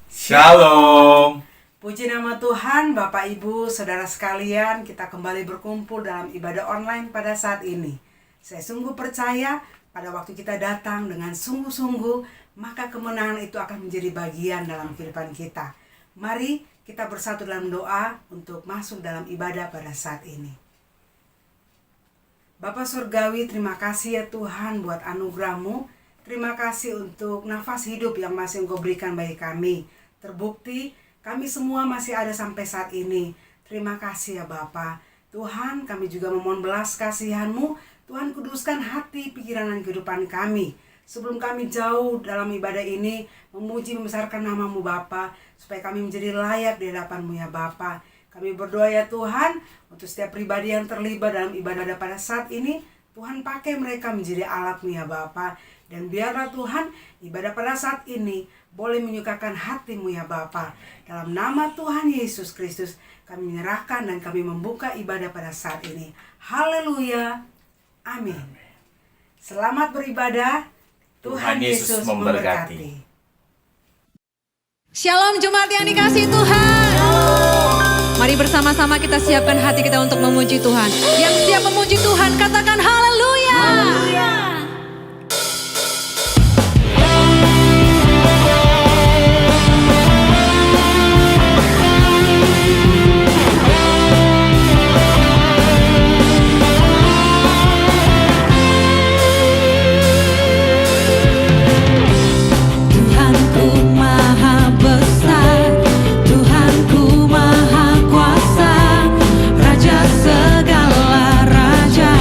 Shalom. Puji nama Tuhan, Bapak Ibu, Saudara sekalian, kita kembali berkumpul dalam ibadah online pada saat ini. Saya sungguh percaya pada waktu kita datang dengan sungguh-sungguh, maka kemenangan itu akan menjadi bagian dalam kehidupan kita. Mari kita bersatu dalam doa untuk masuk dalam ibadah pada saat ini. Bapa Surgawi, terima kasih ya Tuhan buat anugerah-Mu. Terima kasih untuk nafas hidup yang masih Engkau berikan bagi kami. Terbukti kami semua masih ada sampai saat ini. Terima kasih ya Bapa. Tuhan, kami juga memohon belas kasihan-Mu. Tuhan, kuduskan hati, pikiran, dan kehidupan kami. Sebelum kami jauh dalam ibadah ini, memuji membesarkan nama-Mu Bapa, supaya kami menjadi layak di hadapan-Mu ya Bapa. Kami berdoa ya Tuhan, untuk setiap pribadi yang terlibat dalam ibadah pada saat ini, Tuhan pakai mereka menjadi alat-Mu ya Bapa. Dan biarlah Tuhan, ibadah pada saat ini boleh menyukakan hati-Mu ya Bapa. Dalam nama Tuhan Yesus Kristus, kami menyerahkan dan kami membuka ibadah pada saat ini. Haleluya. Amin. Selamat beribadah. Tuhan Yesus memberkati. Shalom jemaat yang dikasihi Tuhan. Mari bersama-sama kita siapkan hati kita untuk memuji Tuhan. Yang siap memuji Tuhan katakan haleluya. Haleluya. Raja segala raja,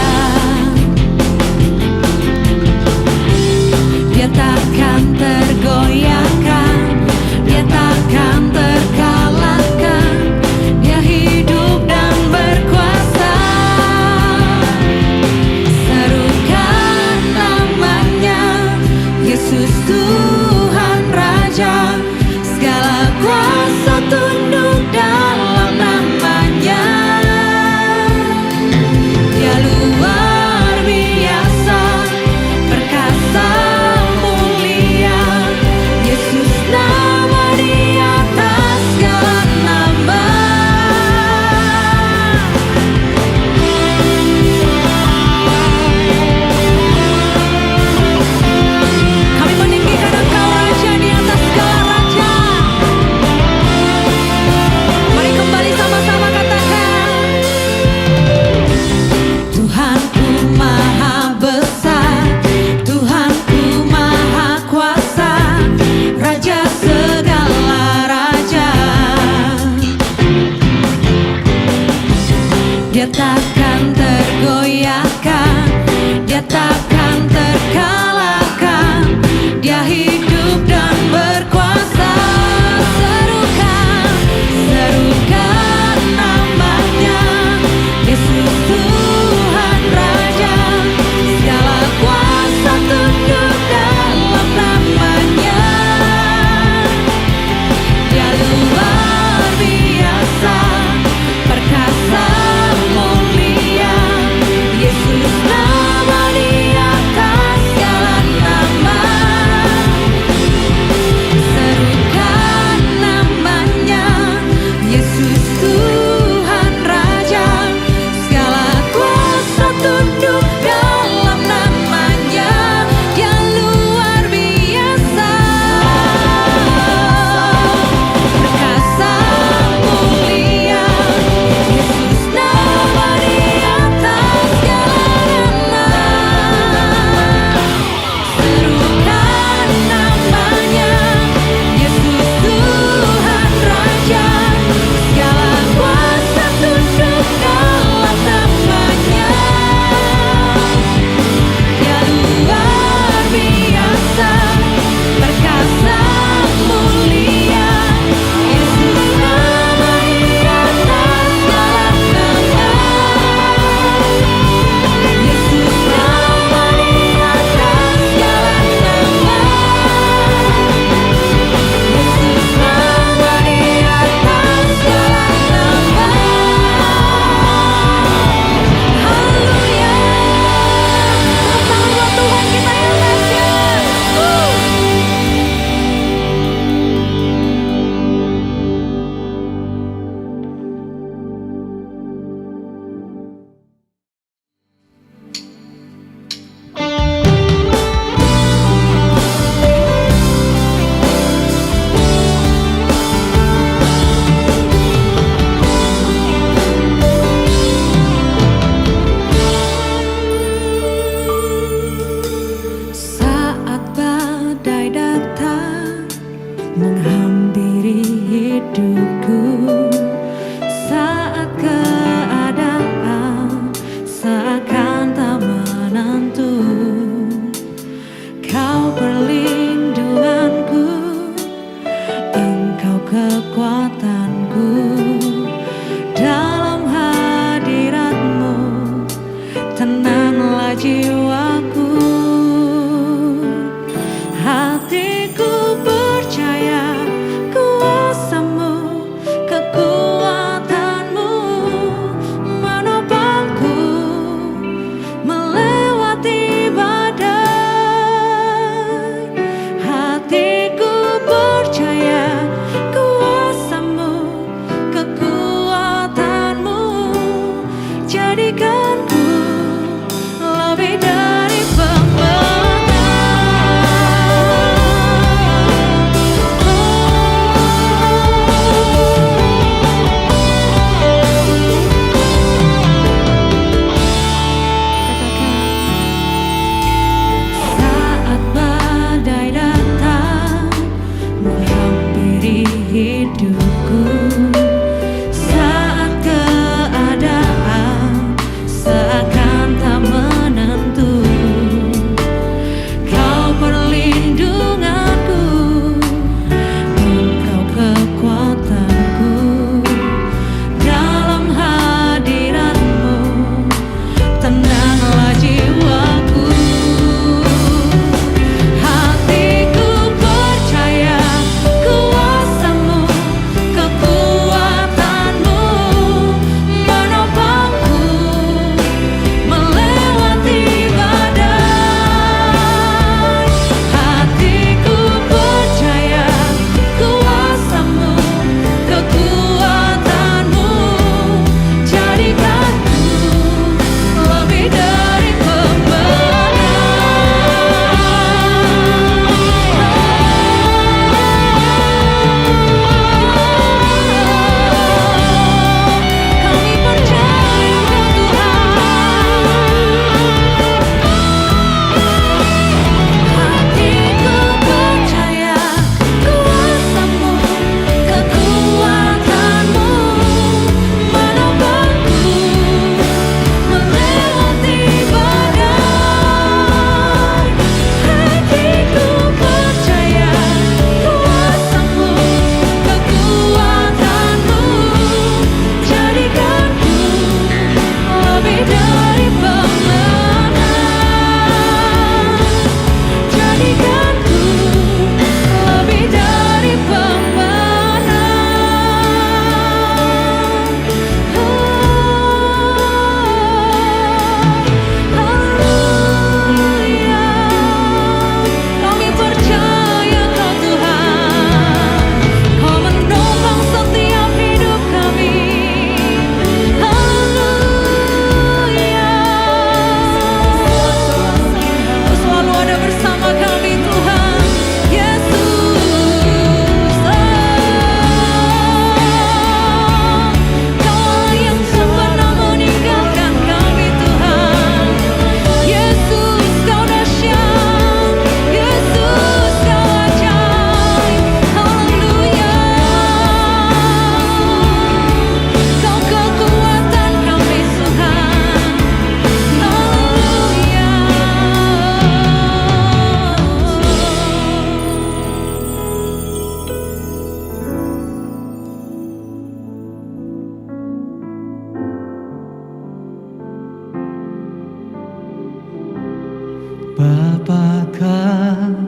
Apakah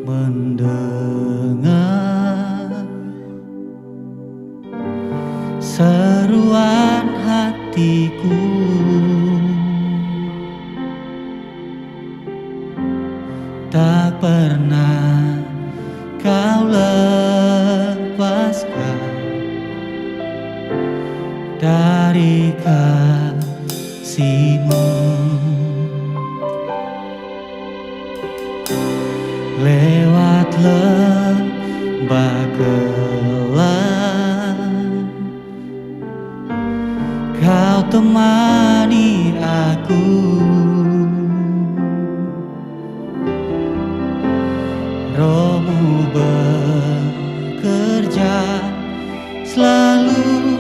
mendengar seruan hatiku? Tak pernah kau lepaskan dari kasih-Mu. Lewat lembah gelap, Kau temani aku. Roh-Mu bekerja selalu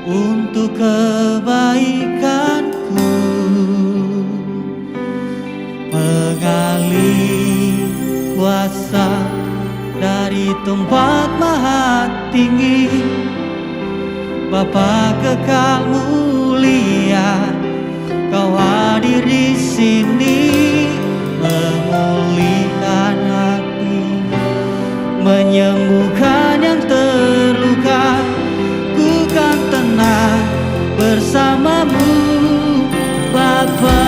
untuk kebaikanku. Mengalir kuasa dari tempat maha tinggi, Bapa kekal mulia, Kau hadir di sini, memulihkan hati, menyembuhkan yang terluka. Ku kan tenang bersama-Mu, Bapa.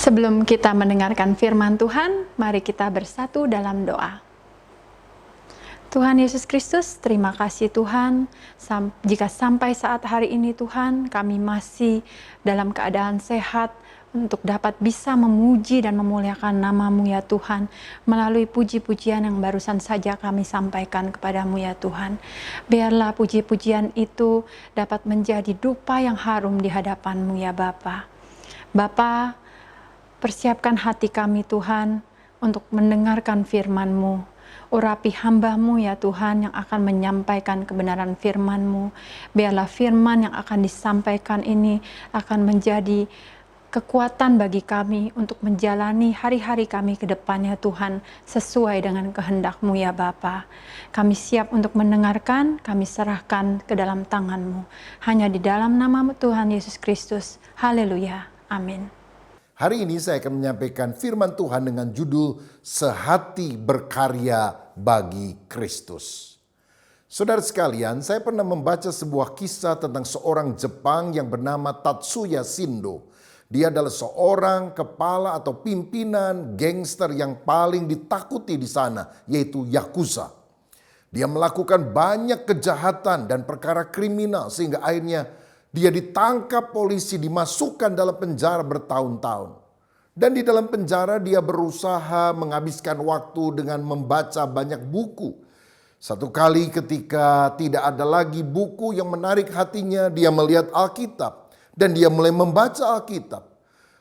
Sebelum kita mendengarkan firman Tuhan, mari kita bersatu dalam doa. Tuhan Yesus Kristus, terima kasih Tuhan, jika sampai saat hari ini Tuhan, kami masih dalam keadaan sehat, untuk dapat bisa memuji dan memuliakan nama-Mu ya Tuhan, melalui puji-pujian yang barusan saja kami sampaikan kepadamu ya Tuhan. Biarlah puji-pujian itu dapat menjadi dupa yang harum di hadapan-Mu ya Bapa. Bapa, persiapkan hati kami Tuhan untuk mendengarkan firman-Mu. Urapi hamba-Mu ya Tuhan yang akan menyampaikan kebenaran firman-Mu. Biarlah firman yang akan disampaikan ini akan menjadi kekuatan bagi kami untuk menjalani hari-hari kami ke depannya Tuhan, sesuai dengan kehendak-Mu ya Bapa. Kami siap untuk mendengarkan, kami serahkan ke dalam tangan-Mu. Hanya di dalam nama Tuhan Yesus Kristus. Haleluya. Amin. Hari ini saya akan menyampaikan firman Tuhan dengan judul Sehati Berkarya bagi Kristus. Saudara sekalian, saya pernah membaca sebuah kisah tentang seorang Jepang yang bernama Tatsuya Shindo. Dia adalah seorang kepala atau pimpinan gangster yang paling ditakuti di sana, yaitu Yakuza. Dia melakukan banyak kejahatan dan perkara kriminal sehingga akhirnya dia ditangkap polisi, dimasukkan dalam penjara bertahun-tahun. Dan di dalam penjara dia berusaha menghabiskan waktu dengan membaca banyak buku. Satu kali ketika tidak ada lagi buku yang menarik hatinya, dia melihat Alkitab. Dan dia mulai membaca Alkitab.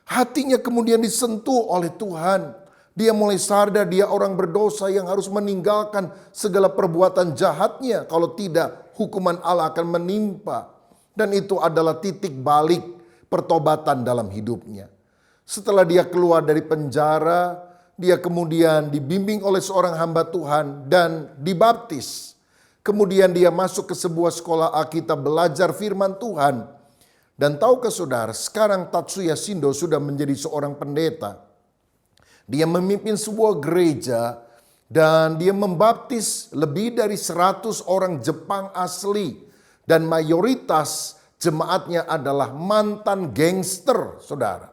Hatinya kemudian disentuh oleh Tuhan. Dia mulai sadar dia orang berdosa yang harus meninggalkan segala perbuatan jahatnya. Kalau tidak, hukuman Allah akan menimpa. Dan itu adalah titik balik pertobatan dalam hidupnya. Setelah dia keluar dari penjara, dia kemudian dibimbing oleh seorang hamba Tuhan dan dibaptis. Kemudian dia masuk ke sebuah sekolah Alkitab belajar firman Tuhan. Dan tahukah saudara, sekarang Tatsuya Shindo sudah menjadi seorang pendeta. Dia memimpin sebuah gereja dan dia membaptis lebih dari 100 orang Jepang asli. Dan mayoritas jemaatnya adalah mantan gangster, saudara.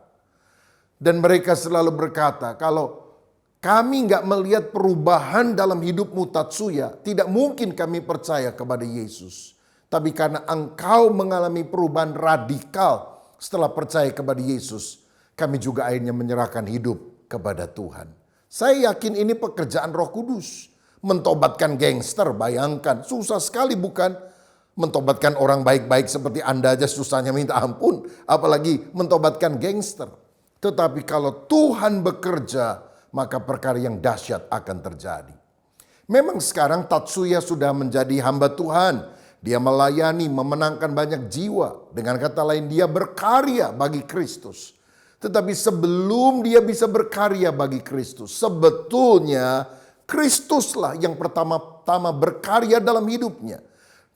Dan mereka selalu berkata, kalau kami nggak melihat perubahan dalam hidupmu Tatsuya, tidak mungkin kami percaya kepada Yesus. Tapi karena engkau mengalami perubahan radikal setelah percaya kepada Yesus, kami juga akhirnya menyerahkan hidup kepada Tuhan. Saya yakin ini pekerjaan Roh Kudus. Mentobatkan gangster, bayangkan, susah sekali bukan? Mentobatkan orang baik-baik seperti Anda aja susahnya minta ampun, apalagi mentobatkan gangster. Tetapi kalau Tuhan bekerja, maka perkara yang dahsyat akan terjadi. Memang sekarang Tatsuya sudah menjadi hamba Tuhan. Dia melayani, memenangkan banyak jiwa. Dengan kata lain, dia berkarya bagi Kristus. Tetapi sebelum dia bisa berkarya bagi Kristus, sebetulnya Kristuslah yang pertama-tama berkarya dalam hidupnya.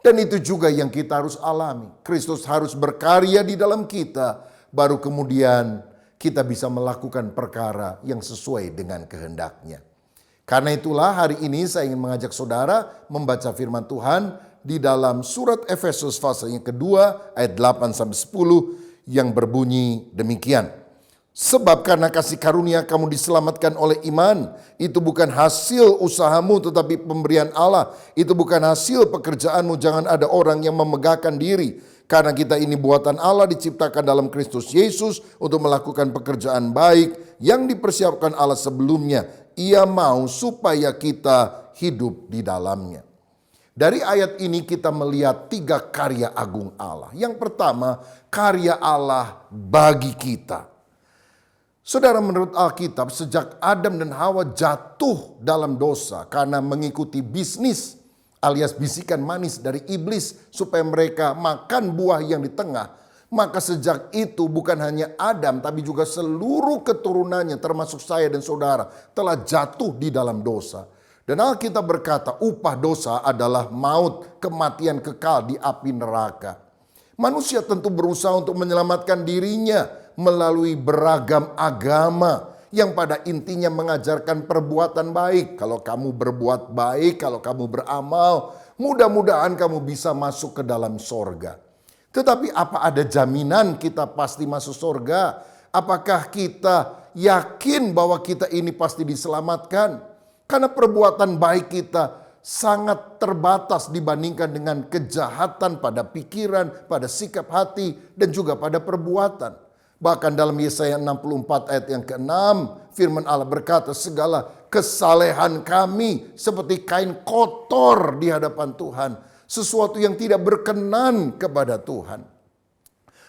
Dan itu juga yang kita harus alami. Kristus harus berkarya di dalam kita, baru kemudian kita bisa melakukan perkara yang sesuai dengan kehendaknya. Karena itulah hari ini saya ingin mengajak saudara membaca firman Tuhan di dalam surat Efesus pasal yang kedua ayat 8-10 yang berbunyi demikian. Sebab karena kasih karunia kamu diselamatkan oleh iman. Itu bukan hasil usahamu tetapi pemberian Allah. Itu bukan hasil pekerjaanmu. Jangan ada orang yang memegahkan diri. Karena kita ini buatan Allah diciptakan dalam Kristus Yesus untuk melakukan pekerjaan baik yang dipersiapkan Allah sebelumnya. Ia mau supaya kita hidup di dalamnya. Dari ayat ini kita melihat 3 karya agung Allah. Yang pertama, karya Allah bagi kita. Saudara, menurut Alkitab sejak Adam dan Hawa jatuh dalam dosa karena mengikuti bisnis alias bisikan manis dari iblis supaya mereka makan buah yang di tengah. Maka sejak itu bukan hanya Adam tapi juga seluruh keturunannya termasuk saya dan saudara telah jatuh di dalam dosa. Dan Alkitab berkata upah dosa adalah maut, kematian kekal di api neraka. Manusia tentu berusaha untuk menyelamatkan dirinya melalui beragam agama yang pada intinya mengajarkan perbuatan baik. Kalau kamu berbuat baik, kalau kamu beramal, mudah-mudahan kamu bisa masuk ke dalam sorga. Tetapi apa ada jaminan kita pasti masuk sorga? Apakah kita yakin bahwa kita ini pasti diselamatkan? Karena perbuatan baik kita sangat terbatas dibandingkan dengan kejahatan pada pikiran, pada sikap hati, dan juga pada perbuatan. Bahkan dalam Yesaya 64 ayat yang ke-6, firman Allah berkata, segala kesalehan kami seperti kain kotor di hadapan Tuhan. Sesuatu yang tidak berkenan kepada Tuhan.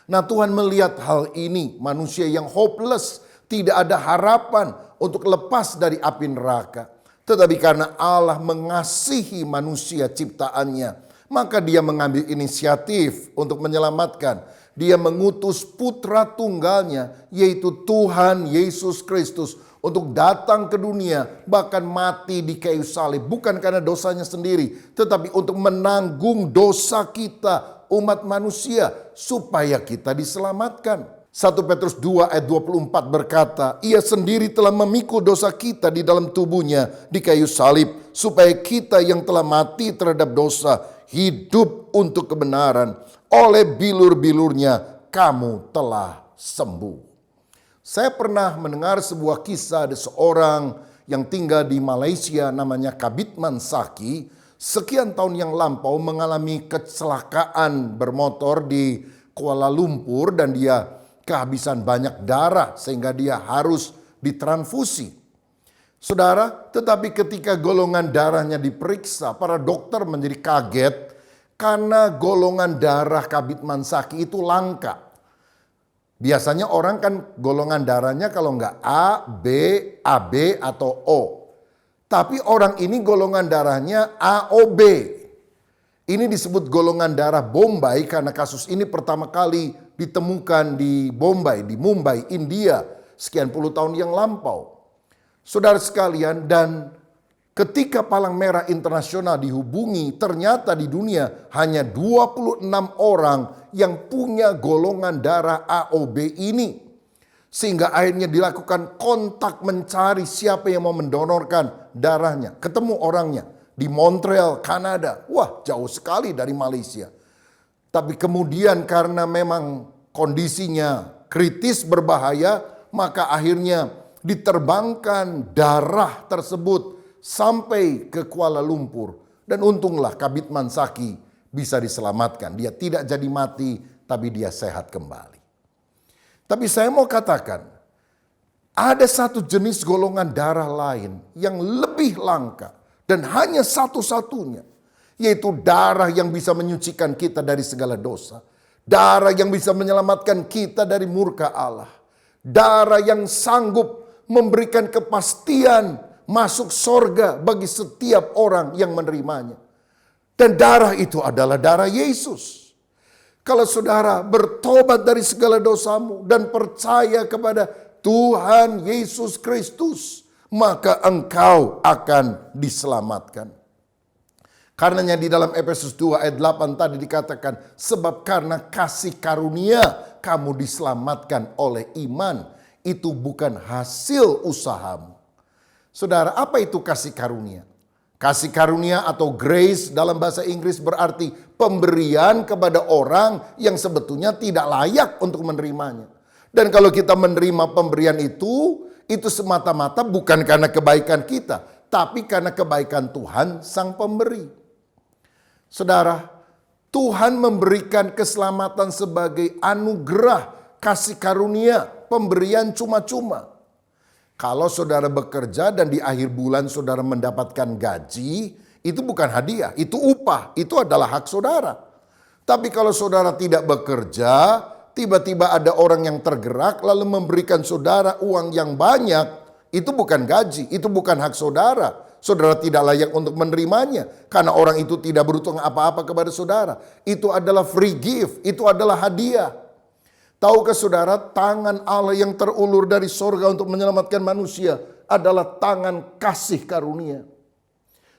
Nah, Tuhan melihat hal ini, manusia yang hopeless, tidak ada harapan untuk lepas dari api neraka. Tetapi karena Allah mengasihi manusia ciptaannya, maka dia mengambil inisiatif untuk menyelamatkan. Dia mengutus putra tunggalnya, yaitu Tuhan Yesus Kristus, untuk datang ke dunia, bahkan mati di kayu salib. Bukan karena dosanya sendiri, tetapi untuk menanggung dosa kita, umat manusia, supaya kita diselamatkan. 1 Petrus 2 ayat 24 berkata, ia sendiri telah memikul dosa kita di dalam tubuhnya di kayu salib, supaya kita yang telah mati terhadap dosa, hidup untuk kebenaran. Oleh bilur-bilurnya kamu telah sembuh. Saya pernah mendengar sebuah kisah ada seorang yang tinggal di Malaysia namanya Kabitman Saki. Sekian tahun yang lampau mengalami kecelakaan bermotor di Kuala Lumpur dan dia kehabisan banyak darah sehingga dia harus ditransfusi. Saudara, tetapi ketika golongan darahnya diperiksa, para dokter menjadi kaget karena golongan darah Kabitman Saki itu langka. Biasanya orang kan golongan darahnya kalau enggak A, B, AB atau O. Tapi orang ini golongan darahnya AOB. Ini disebut golongan darah Bombay karena kasus ini pertama kali ditemukan di Bombay, di Mumbai, India, sekian puluh tahun yang lampau. Saudara sekalian, dan ketika Palang Merah Internasional dihubungi, ternyata di dunia hanya 26 orang yang punya golongan darah AOB ini. Sehingga akhirnya dilakukan kontak mencari siapa yang mau mendonorkan darahnya. Ketemu orangnya di Montreal, Kanada. Wah, jauh sekali dari Malaysia. Tapi kemudian karena memang kondisinya kritis berbahaya, maka akhirnya diterbangkan darah tersebut sampai ke Kuala Lumpur. Dan untunglah Kabitman Saki bisa diselamatkan. Dia tidak jadi mati, tapi dia sehat kembali. Tapi saya mau katakan, ada satu jenis golongan darah lain yang lebih langka dan hanya satu-satunya, yaitu darah yang bisa menyucikan kita dari segala dosa. Darah yang bisa menyelamatkan kita dari murka Allah. Darah yang sanggup memberikan kepastian masuk sorga bagi setiap orang yang menerimanya. Dan darah itu adalah darah Yesus. Kalau saudara bertobat dari segala dosamu dan percaya kepada Tuhan Yesus Kristus, maka engkau akan diselamatkan. Karenanya di dalam Efesus 2 ayat 8 tadi dikatakan, sebab karena kasih karunia kamu diselamatkan oleh iman, itu bukan hasil usahamu. Saudara, apa itu kasih karunia? Kasih karunia atau grace dalam bahasa Inggris berarti pemberian kepada orang yang sebetulnya tidak layak untuk menerimanya. Dan kalau kita menerima pemberian itu semata-mata bukan karena kebaikan kita, tapi karena kebaikan Tuhan Sang Pemberi. Saudara, Tuhan memberikan keselamatan sebagai anugerah, kasih karunia, pemberian cuma-cuma. Kalau saudara bekerja dan di akhir bulan saudara mendapatkan gaji, itu bukan hadiah, itu upah, itu adalah hak saudara. Tapi kalau saudara tidak bekerja, tiba-tiba ada orang yang tergerak lalu memberikan saudara uang yang banyak, itu bukan gaji, itu bukan hak saudara. Saudara tidak layak untuk menerimanya karena orang itu tidak berutang apa-apa kepada saudara. Itu adalah free gift, itu adalah hadiah. Tahukah saudara, tangan Allah yang terulur dari sorga untuk menyelamatkan manusia adalah tangan kasih karunia.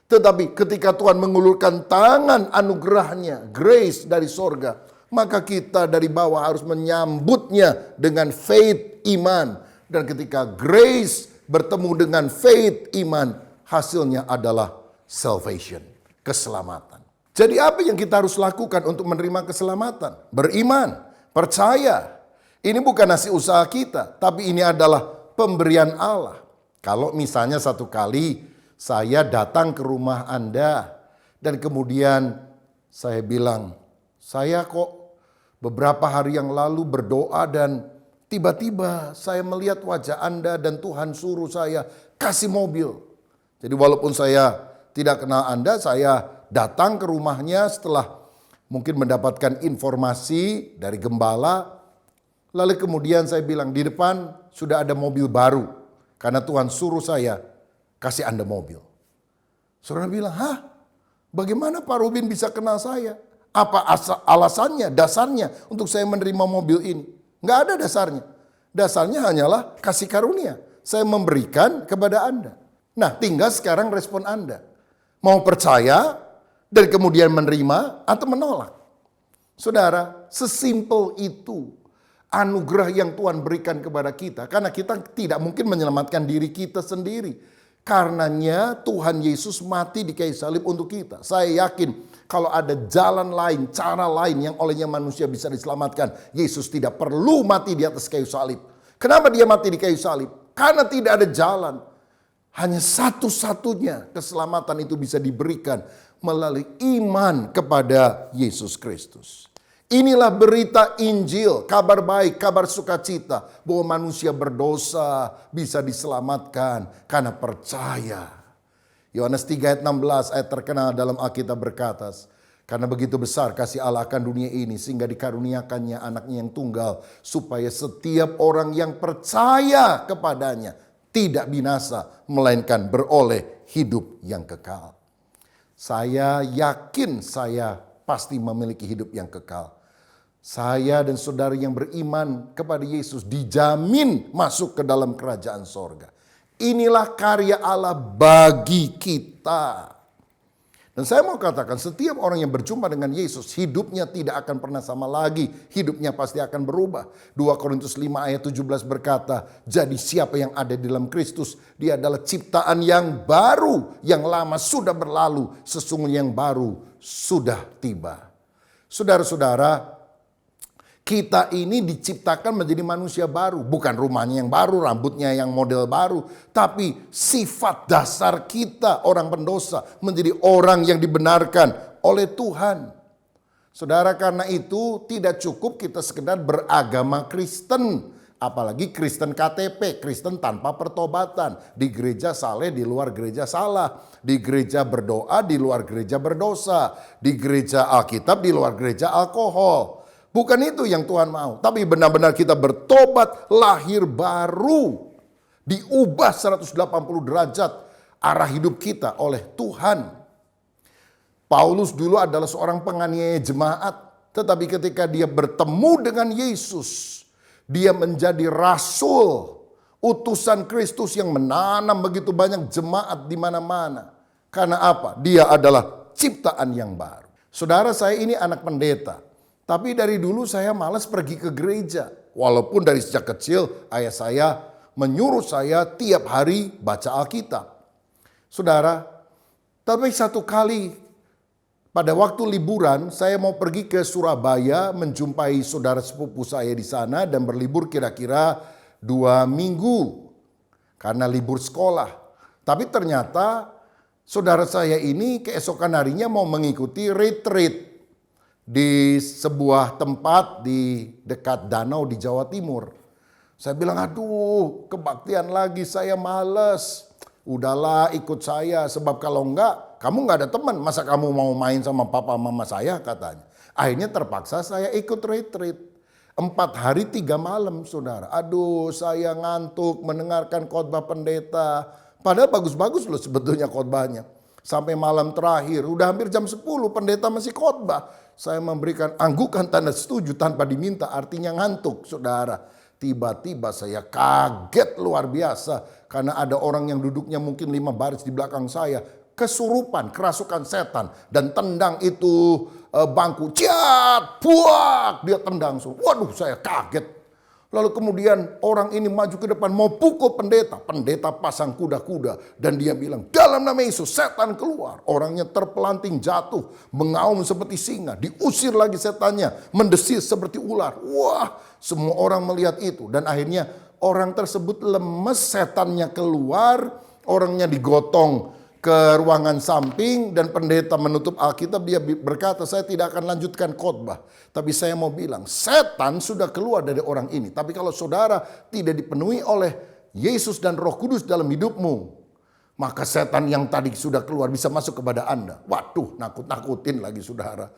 Tetapi ketika Tuhan mengulurkan tangan anugerahnya, grace dari sorga, maka kita dari bawah harus menyambutnya dengan faith, iman. Dan ketika grace bertemu dengan faith, iman, hasilnya adalah salvation, keselamatan. Jadi apa yang kita harus lakukan untuk menerima keselamatan? Beriman. Percaya, ini bukan hasil usaha kita, tapi ini adalah pemberian Allah. Kalau misalnya satu kali saya datang ke rumah Anda dan kemudian saya bilang, saya kok beberapa hari yang lalu berdoa dan tiba-tiba saya melihat wajah Anda dan Tuhan suruh saya kasih mobil. Jadi walaupun saya tidak kenal Anda, saya datang ke rumahnya setelah mungkin mendapatkan informasi dari gembala Lalu kemudian saya bilang, di depan sudah ada mobil baru. Karena Tuhan suruh saya kasih Anda mobil. Saudara bilang, hah? Bagaimana Pak Rubin bisa kenal saya? Apa alasannya, dasarnya untuk saya menerima mobil ini? Nggak ada dasarnya. Dasarnya hanyalah kasih karunia. Saya memberikan kepada Anda. Nah, tinggal sekarang respon Anda. Mau percaya dan kemudian menerima atau menolak. Saudara, sesimpel itu anugerah yang Tuhan berikan kepada kita. Karena kita tidak mungkin menyelamatkan diri kita sendiri. Karenanya Tuhan Yesus mati di kayu salib untuk kita. Saya yakin kalau ada jalan lain, cara lain yang olehnya manusia bisa diselamatkan, Yesus tidak perlu mati di atas kayu salib. Kenapa dia mati di kayu salib? Karena tidak ada jalan. Hanya satu-satunya keselamatan itu bisa diberikan melalui iman kepada Yesus Kristus. Inilah berita Injil, kabar baik, kabar sukacita bahwa manusia berdosa bisa diselamatkan karena percaya. Yohanes 3 ayat 16 ayat terkenal dalam Alkitab berkata, karena begitu besar kasih Allah akan dunia ini sehingga dikaruniakannya anaknya yang tunggal supaya setiap orang yang percaya kepadanya tidak binasa melainkan beroleh hidup yang kekal. Saya yakin saya pasti memiliki hidup yang kekal. Saya dan saudara yang beriman kepada Yesus dijamin masuk ke dalam kerajaan sorga. Inilah karya Allah bagi kita. Dan saya mau katakan setiap orang yang berjumpa dengan Yesus hidupnya tidak akan pernah sama lagi. Hidupnya pasti akan berubah. 2 Korintus 5 ayat 17 berkata, jadi siapa yang ada di dalam Kristus, dia adalah ciptaan yang baru. Yang lama sudah berlalu, sesungguhnya yang baru sudah tiba. Saudara-saudara, kita ini diciptakan menjadi manusia baru. Bukan rumahnya yang baru, rambutnya yang model baru. Tapi sifat dasar kita orang pendosa menjadi orang yang dibenarkan oleh Tuhan. Saudara, karena itu tidak cukup kita sekedar beragama Kristen. Apalagi Kristen KTP, Kristen tanpa pertobatan. Di gereja saleh, di luar gereja salah. Di gereja berdoa, di luar gereja berdosa. Di gereja Alkitab, di luar gereja alkohol. Bukan itu yang Tuhan mau. Tapi benar-benar kita bertobat, lahir baru. Diubah 180 derajat arah hidup kita oleh Tuhan. Paulus dulu adalah seorang penganiaya jemaat. Tetapi ketika dia bertemu dengan Yesus, dia menjadi rasul, utusan Kristus yang menanam begitu banyak jemaat di mana-mana. Karena apa? Dia adalah ciptaan yang baru. Saudara, saya ini anak pendeta. Tapi dari dulu saya malas pergi ke gereja. Walaupun dari sejak kecil ayah saya menyuruh saya tiap hari baca Alkitab. Saudara, tapi satu kali pada waktu liburan saya mau pergi ke Surabaya menjumpai saudara sepupu saya di sana dan berlibur kira-kira 2 minggu karena libur sekolah. Tapi ternyata saudara saya ini keesokan harinya mau mengikuti retreat di sebuah tempat di dekat danau di Jawa Timur. Saya bilang, aduh kebaktian lagi, saya males. Udahlah ikut saya, sebab kalau enggak kamu enggak ada teman. Masa kamu mau main sama papa mama saya, katanya. Akhirnya terpaksa saya ikut retreat. 4 hari 3 malam, saudara. Aduh, saya ngantuk mendengarkan khotbah pendeta. Padahal bagus-bagus loh sebetulnya khotbahnya. Sampai malam terakhir, udah hampir jam 10 pendeta masih khotbah. Saya memberikan anggukan tanda setuju tanpa diminta, artinya ngantuk, saudara. Tiba-tiba saya kaget luar biasa. Karena ada orang yang duduknya mungkin 5 baris di belakang saya. Kesurupan, kerasukan setan. Dan tendang itu bangku. Ciat, buak, dia tendang. Waduh, saya kaget. Lalu kemudian orang ini maju ke depan mau pukul pendeta. Pendeta pasang kuda-kuda. Dan dia bilang, dalam nama Yesus setan keluar. Orangnya terpelanting jatuh. Mengaum seperti singa. Diusir lagi setannya. Mendesis seperti ular. Wah, semua orang melihat itu. Dan akhirnya orang tersebut lemes, setannya keluar. Orangnya digotong ke ruangan samping dan pendeta menutup Alkitab. Dia berkata, saya tidak akan lanjutkan khotbah. Tapi saya mau bilang, setan sudah keluar dari orang ini. Tapi kalau saudara tidak dipenuhi oleh Yesus dan Roh Kudus dalam hidupmu, maka setan yang tadi sudah keluar bisa masuk kepada Anda. Waduh, nakut-nakutin lagi saudara.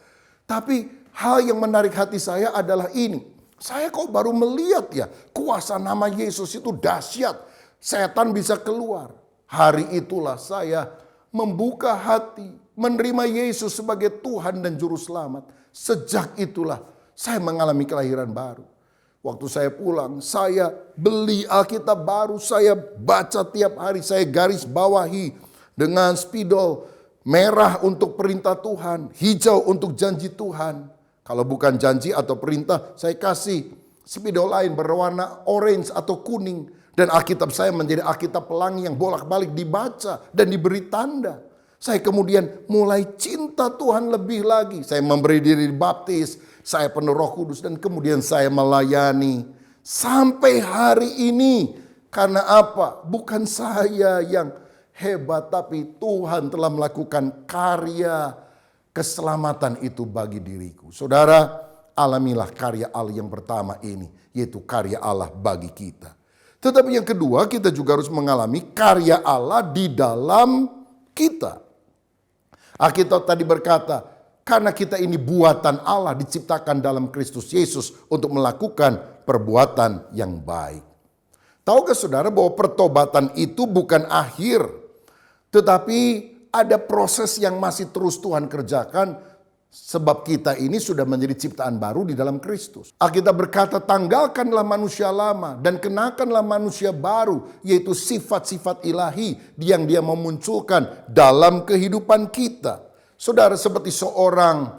Tapi hal yang menarik hati saya adalah ini. Saya kok baru melihat ya, kuasa nama Yesus itu dahsyat. Setan bisa keluar. Hari itulah saya membuka hati, menerima Yesus sebagai Tuhan dan Juru Selamat. Sejak itulah saya mengalami kelahiran baru. Waktu saya pulang, saya beli Alkitab baru, saya baca tiap hari, saya garis bawahi dengan spidol merah untuk perintah Tuhan, hijau untuk janji Tuhan. Kalau bukan janji atau perintah, saya kasih spidol lain berwarna orange atau kuning. Dan Alkitab saya menjadi Alkitab pelangi yang bolak-balik dibaca dan diberi tanda. Saya kemudian mulai cinta Tuhan lebih lagi. Saya memberi diri dibaptis, saya penuh Roh Kudus, dan kemudian saya melayani. Sampai hari ini, karena apa? Bukan saya yang hebat, tapi Tuhan telah melakukan karya keselamatan itu bagi diriku. Saudara, alamilah karya Allah yang pertama ini, yaitu karya Allah bagi kita. Tetapi yang kedua, kita juga harus mengalami karya Allah di dalam kita. Alkitab tadi berkata, karena kita ini buatan Allah diciptakan dalam Kristus Yesus untuk melakukan perbuatan yang baik. Tahukah saudara bahwa pertobatan itu bukan akhir, tetapi ada proses yang masih terus Tuhan kerjakan, sebab kita ini sudah menjadi ciptaan baru di dalam Kristus. Alkitab berkata, tanggalkanlah manusia lama dan kenakanlah manusia baru, yaitu sifat-sifat ilahi yang Dia memunculkan dalam kehidupan kita. Saudara, seperti seorang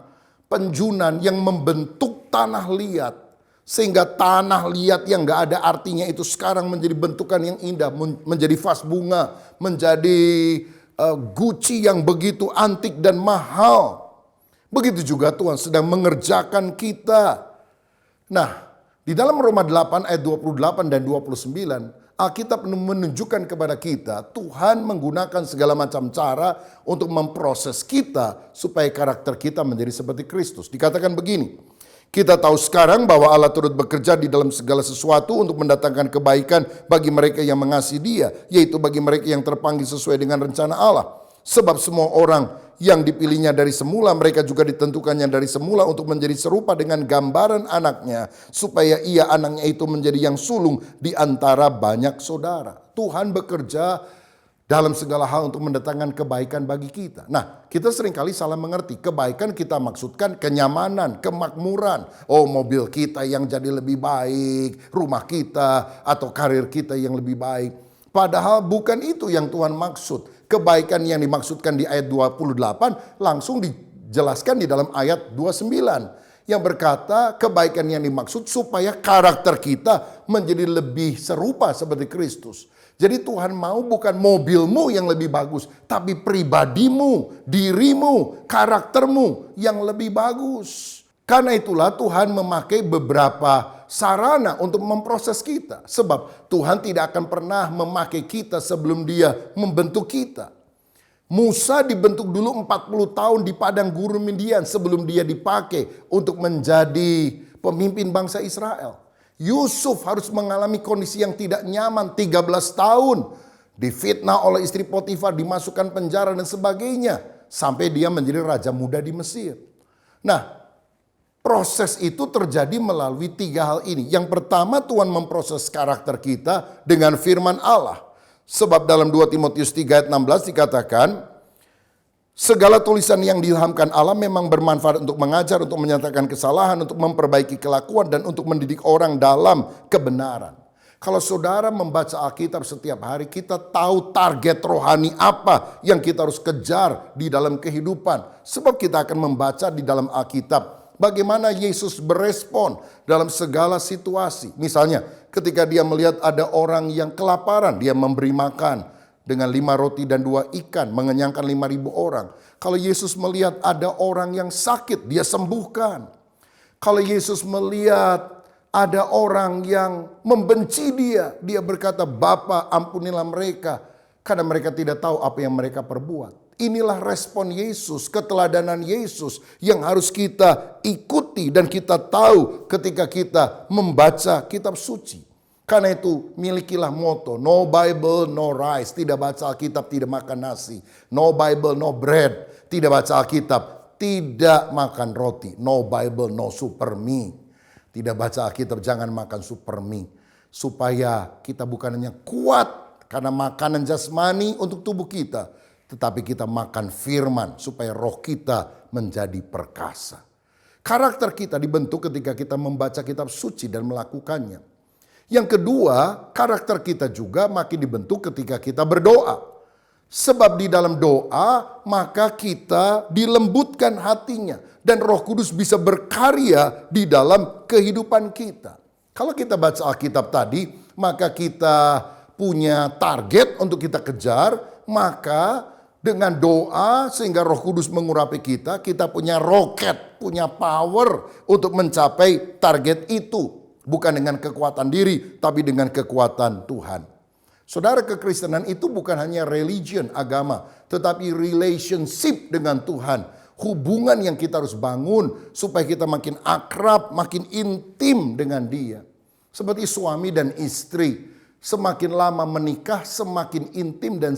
penjunan yang membentuk tanah liat, sehingga tanah liat yang gak ada artinya itu sekarang menjadi bentukan yang indah, menjadi vas bunga, menjadi guci yang begitu antik dan mahal. Begitu juga Tuhan sedang mengerjakan kita. Nah, di dalam Roma 8 ayat 28 dan 29, Alkitab menunjukkan kepada kita Tuhan menggunakan segala macam cara untuk memproses kita supaya karakter kita menjadi seperti Kristus. Dikatakan begini, kita tahu sekarang bahwa Allah turut bekerja di dalam segala sesuatu untuk mendatangkan kebaikan bagi mereka yang mengasihi Dia, yaitu bagi mereka yang terpanggil sesuai dengan rencana Allah. Sebab semua orang yang dipilihnya dari semula, mereka juga ditentukannya dari semula untuk menjadi serupa dengan gambaran anaknya, supaya ia anaknya itu menjadi yang sulung di antara banyak saudara. Tuhan bekerja dalam segala hal untuk mendatangkan kebaikan bagi kita. Nah, kita seringkali salah mengerti. Kebaikan kita maksudkan kenyamanan, kemakmuran. Oh, mobil kita yang jadi lebih baik, rumah kita atau karir kita yang lebih baik. Padahal bukan itu yang Tuhan maksud. Kebaikan yang dimaksudkan di ayat 28 langsung dijelaskan di dalam ayat 29. Yang berkata kebaikan yang dimaksud supaya karakter kita menjadi lebih serupa seperti Kristus. Jadi Tuhan mau bukan mobilmu yang lebih bagus, tapi pribadimu, dirimu, karaktermu yang lebih bagus. Karena itulah Tuhan memakai beberapa sarana untuk memproses kita. Sebab Tuhan tidak akan pernah memakai kita sebelum Dia membentuk kita. Musa dibentuk dulu 40 tahun di padang gurun Midian sebelum dia dipakai untuk menjadi pemimpin bangsa Israel. Yusuf harus mengalami kondisi yang tidak nyaman 13 tahun. Difitnah oleh istri Potifar, dimasukkan penjara dan sebagainya. Sampai dia menjadi raja muda di Mesir. Nah, proses itu terjadi melalui 3 hal ini. Yang pertama, Tuhan memproses karakter kita dengan firman Allah. Sebab dalam 2 Timotius 3 ayat 16 dikatakan, segala tulisan yang diilhamkan Allah memang bermanfaat untuk mengajar, untuk menyatakan kesalahan, untuk memperbaiki kelakuan, dan untuk mendidik orang dalam kebenaran. Kalau saudara membaca Alkitab setiap hari, kita tahu target rohani apa yang kita harus kejar di dalam kehidupan. Sebab kita akan membaca di dalam Alkitab bagaimana Yesus berespon dalam segala situasi. Misalnya ketika dia melihat ada orang yang kelaparan, dia memberi makan dengan 5 roti dan 2 ikan, mengenyangkan 5.000 orang. Kalau Yesus melihat ada orang yang sakit, dia sembuhkan. Kalau Yesus melihat ada orang yang membenci dia, dia berkata, Bapa ampunilah mereka, karena mereka tidak tahu apa yang mereka perbuat. Inilah respon Yesus, keteladanan Yesus yang harus kita ikuti dan kita tahu ketika kita membaca kitab suci. Karena itu milikilah moto, no Bible, no rice. Tidak baca Alkitab, tidak makan nasi. No Bible, no bread. Tidak baca Alkitab, tidak makan roti. No Bible, no super me. Tidak baca Alkitab, jangan makan supermie. Supaya kita bukan hanya kuat karena makanan jasmani untuk tubuh kita, tetapi kita makan firman supaya roh kita menjadi perkasa. Karakter kita dibentuk ketika kita membaca kitab suci dan melakukannya. Yang kedua, karakter kita juga makin dibentuk ketika kita berdoa. Sebab di dalam doa maka kita dilembutkan hatinya dan Roh Kudus bisa berkarya di dalam kehidupan kita. Kalau kita baca Alkitab tadi, maka kita punya target untuk kita kejar, maka dengan doa sehingga Roh Kudus mengurapi kita, kita punya roket, punya power untuk mencapai target itu. Bukan dengan kekuatan diri, tapi dengan kekuatan Tuhan. Saudara, kekristenan itu bukan hanya religion, agama, tetapi relationship dengan Tuhan. Hubungan yang kita harus bangun supaya kita makin akrab, makin intim dengan Dia. Seperti suami dan istri, semakin lama menikah, semakin intim dan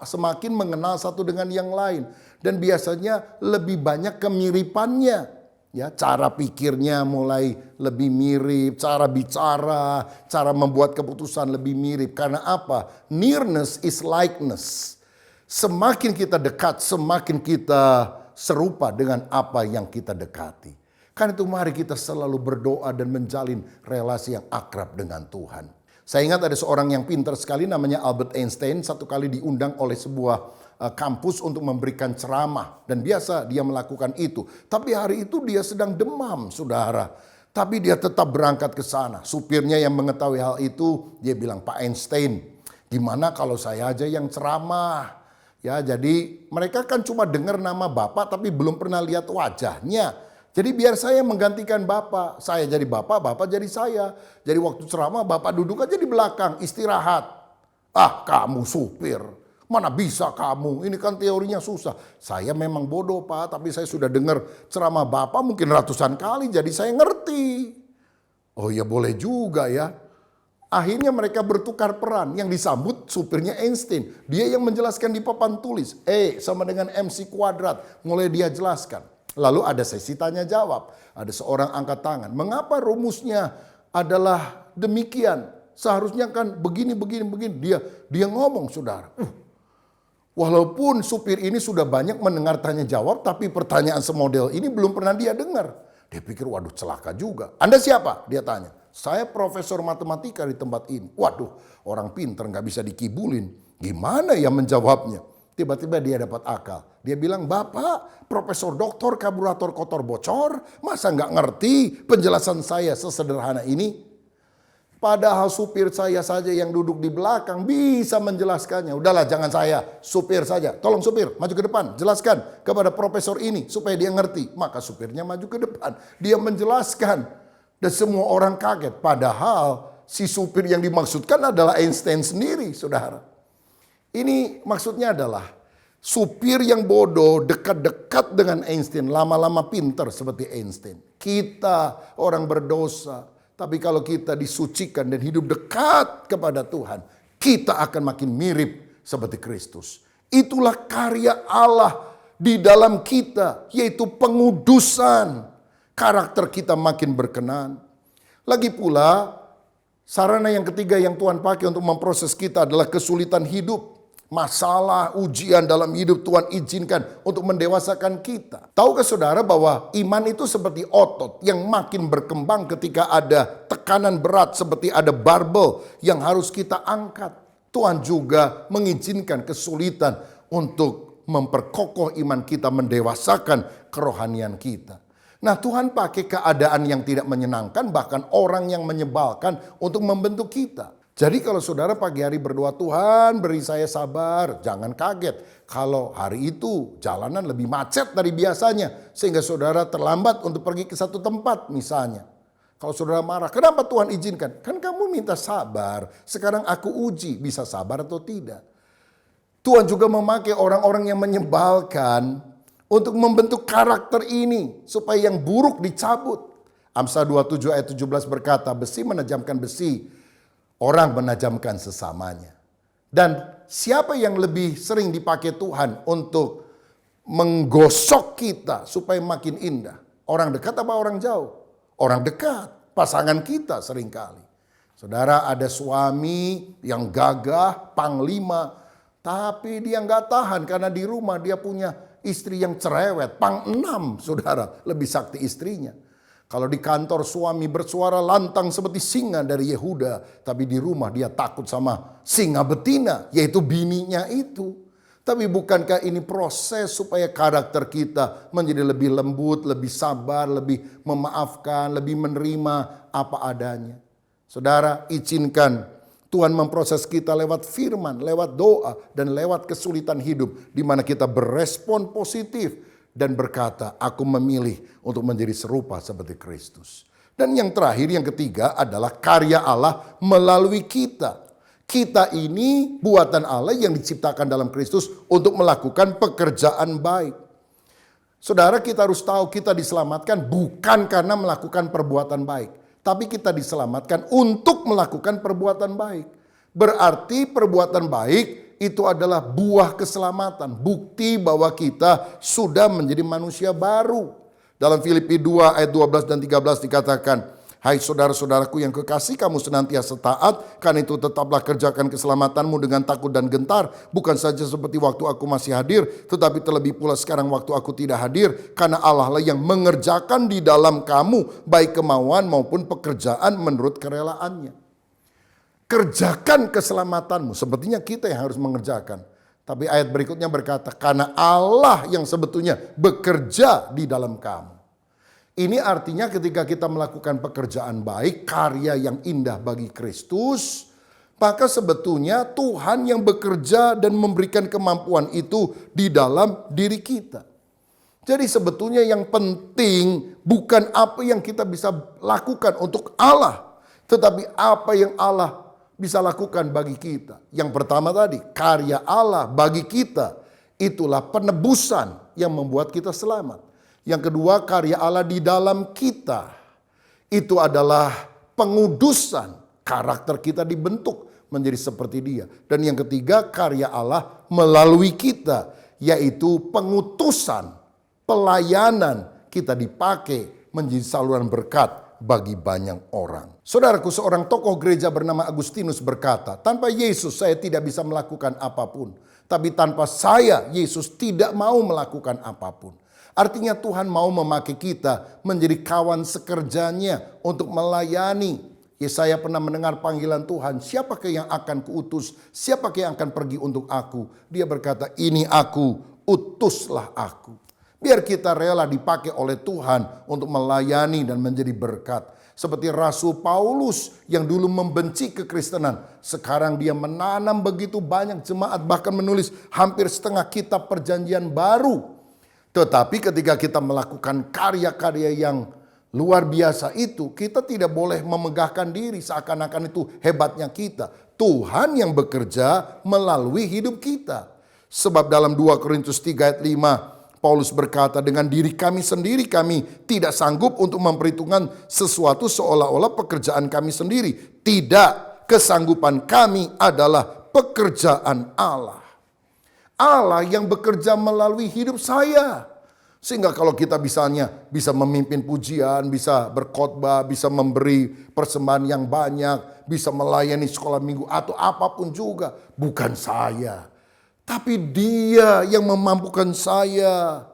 semakin mengenal satu dengan yang lain. Dan biasanya lebih banyak kemiripannya. Ya, cara pikirnya mulai lebih mirip, cara bicara, cara membuat keputusan lebih mirip. Karena apa? Nearness is likeness. Semakin kita dekat, semakin kita serupa dengan apa yang kita dekati. Karena itu mari kita selalu berdoa dan menjalin relasi yang akrab dengan Tuhan. Saya ingat ada seorang yang pintar sekali namanya Albert Einstein. Satu kali diundang oleh sebuah kampus untuk memberikan ceramah. Dan biasa dia melakukan itu. Tapi hari itu dia sedang demam, saudara. Tapi dia tetap berangkat ke sana. Supirnya yang mengetahui hal itu, dia bilang, Pak Einstein, gimana kalau saya aja yang ceramah? Ya, jadi mereka kan cuma dengar nama Bapak tapi belum pernah lihat wajahnya. Jadi biar saya menggantikan Bapak. Saya jadi Bapak, Bapak jadi saya. Jadi waktu ceramah Bapak duduk aja di belakang, istirahat. Ah, kamu supir. Mana bisa kamu, ini kan teorinya susah. Saya memang bodoh Pak, tapi saya sudah dengar ceramah Bapak mungkin ratusan kali, jadi saya ngerti. Oh ya boleh juga ya. Akhirnya mereka bertukar peran, yang disambut supirnya Einstein. Dia yang menjelaskan di papan tulis, sama dengan MC kuadrat, mulai dia jelaskan. Lalu ada sesi tanya jawab, ada seorang angkat tangan. Mengapa rumusnya adalah demikian? Seharusnya kan begini. Dia ngomong saudara. Walaupun supir ini sudah banyak mendengar tanya jawab, tapi pertanyaan semodel ini belum pernah dia dengar. Dia pikir, waduh celaka juga. Anda siapa? Dia tanya. Saya profesor matematika di tempat ini. Waduh, orang pintar nggak bisa dikibulin. Gimana ya menjawabnya? Tiba-tiba dia dapat akal. Dia bilang, Bapak profesor doktor karburator kotor bocor, masa nggak ngerti penjelasan saya sesederhana ini? Padahal supir saya saja yang duduk di belakang bisa menjelaskannya. Udahlah jangan saya, supir saja. Tolong supir, maju ke depan. Jelaskan kepada profesor ini supaya dia ngerti. Maka supirnya maju ke depan. Dia menjelaskan. Dan semua orang kaget. Padahal si supir yang dimaksudkan adalah Einstein sendiri, saudara. Ini maksudnya adalah supir yang bodoh dekat-dekat dengan Einstein. Lama-lama pintar seperti Einstein. Kita orang berdosa. Tapi kalau kita disucikan dan hidup dekat kepada Tuhan, kita akan makin mirip seperti Kristus. Itulah karya Allah di dalam kita, yaitu pengudusan. Karakter kita makin berkenan. Lagi pula, sarana yang ketiga yang Tuhan pakai untuk memproses kita adalah kesulitan hidup. Masalah, ujian dalam hidup Tuhan izinkan untuk mendewasakan kita. Tahukah saudara bahwa iman itu seperti otot yang makin berkembang ketika ada tekanan berat seperti ada barbel yang harus kita angkat. Tuhan juga mengizinkan kesulitan untuk memperkokoh iman kita, mendewasakan kerohanian kita. Nah, Tuhan pakai keadaan yang tidak menyenangkan, bahkan orang yang menyebalkan untuk membentuk kita. Jadi kalau saudara pagi hari berdoa, Tuhan beri saya sabar, jangan kaget. Kalau hari itu jalanan lebih macet dari biasanya, sehingga saudara terlambat untuk pergi ke satu tempat misalnya. Kalau saudara marah, kenapa Tuhan izinkan? Kan kamu minta sabar, sekarang aku uji, bisa sabar atau tidak. Tuhan juga memakai orang-orang yang menyebalkan untuk membentuk karakter ini, supaya yang buruk dicabut. Amsal 27 ayat 17 berkata, besi menajamkan besi, orang menajamkan sesamanya. Dan siapa yang lebih sering dipakai Tuhan untuk menggosok kita supaya makin indah? Orang dekat apa orang jauh? Orang dekat. pasangan kita seringkali. Saudara, ada suami yang gagah, panglima, tapi dia nggak tahan karena di rumah dia punya istri yang cerewet, pang-6, saudara, lebih sakti istrinya. Kalau di kantor suami bersuara lantang seperti singa dari Yehuda, tapi di rumah dia takut sama singa betina, yaitu bininya itu. Tapi bukankah ini proses supaya karakter kita menjadi lebih lembut, lebih sabar, lebih memaafkan, lebih menerima apa adanya. Saudara, izinkan Tuhan memproses kita lewat firman, lewat doa, dan lewat kesulitan hidup, di mana kita berespon positif dan berkata, aku memilih untuk menjadi serupa seperti Kristus. Dan yang terakhir, yang ketiga adalah karya Allah melalui kita. Kita ini buatan Allah yang diciptakan dalam Kristus untuk melakukan pekerjaan baik. Saudara, kita harus tahu kita diselamatkan bukan karena melakukan perbuatan baik, tapi kita diselamatkan untuk melakukan perbuatan baik. Berarti perbuatan baik itu adalah buah keselamatan, bukti bahwa kita sudah menjadi manusia baru. Dalam Filipi 2 ayat 12 dan 13 dikatakan, hai saudara-saudaraku yang kekasih, kamu senantiasa taat, karena itu tetaplah kerjakan keselamatanmu dengan takut dan gentar, bukan saja seperti waktu aku masih hadir, tetapi terlebih pula sekarang waktu aku tidak hadir, karena Allah lah yang mengerjakan di dalam kamu, baik kemauan maupun pekerjaan menurut kerelaannya. Kerjakan keselamatanmu, sepertinya kita yang harus mengerjakan. Tapi ayat berikutnya berkata, karena Allah yang sebetulnya bekerja di dalam kamu. Ini artinya ketika kita melakukan pekerjaan baik, karya yang indah bagi Kristus, maka sebetulnya Tuhan yang bekerja dan memberikan kemampuan itu di dalam diri kita. Jadi sebetulnya yang penting bukan apa yang kita bisa lakukan untuk Allah, tetapi apa yang Allah bisa lakukan bagi kita. Yang pertama tadi, karya Allah bagi kita, itulah penebusan yang membuat kita selamat. Yang kedua, karya Allah di dalam kita, itu adalah pengudusan, karakter kita dibentuk menjadi seperti Dia. Dan yang ketiga, karya Allah melalui kita, yaitu pengutusan, pelayanan kita dipakai menjadi saluran berkat bagi banyak orang. Saudaraku, seorang tokoh gereja bernama Agustinus berkata, tanpa Yesus saya tidak bisa melakukan apapun. Tapi tanpa saya, Yesus tidak mau melakukan apapun. Artinya Tuhan mau memakai kita menjadi kawan sekerjanya untuk melayani. Yesaya pernah mendengar panggilan Tuhan, siapakah yang akan kuutus? Siapakah yang akan pergi untuk aku? Dia berkata, ini aku, utuslah aku. Biar kita rela dipakai oleh Tuhan untuk melayani dan menjadi berkat. Seperti Rasul Paulus yang dulu membenci kekristenan. Sekarang dia menanam begitu banyak jemaat, bahkan menulis hampir setengah kitab perjanjian baru. Tetapi ketika kita melakukan karya-karya yang luar biasa itu, kita tidak boleh memegahkan diri seakan-akan itu hebatnya kita. Tuhan yang bekerja melalui hidup kita. Sebab dalam 2 Korintus 3 ayat 5, Paulus berkata, dengan diri kami sendiri kami tidak sanggup untuk memperhitungkan sesuatu seolah-olah pekerjaan kami sendiri. Tidak, kesanggupan kami adalah pekerjaan Allah. Allah yang bekerja melalui hidup saya. Sehingga kalau kita misalnya bisa memimpin pujian, bisa berkhotbah, bisa memberi persembahan yang banyak, bisa melayani sekolah minggu atau apapun juga, bukan saya. Tapi Dia yang memampukan saya.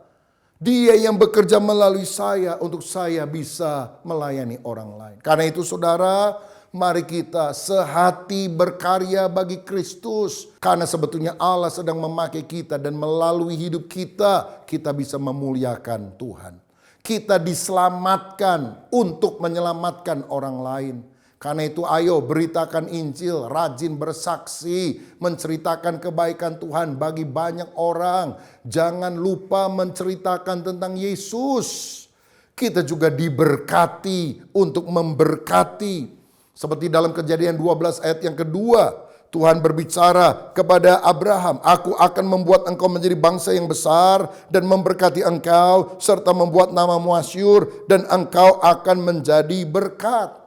Dia yang bekerja melalui saya untuk saya bisa melayani orang lain. Karena itu saudara, mari kita sehati berkarya bagi Kristus. Karena sebetulnya Allah sedang memakai kita dan melalui hidup kita, kita bisa memuliakan Tuhan. Kita diselamatkan untuk menyelamatkan orang lain. Karena itu ayo beritakan Injil, rajin bersaksi, menceritakan kebaikan Tuhan bagi banyak orang. Jangan lupa menceritakan tentang Yesus. Kita juga diberkati untuk memberkati. Seperti dalam Kejadian 12 ayat yang kedua, Tuhan berbicara kepada Abraham, aku akan membuat engkau menjadi bangsa yang besar dan memberkati engkau, serta membuat namamu masyhur dan engkau akan menjadi berkat.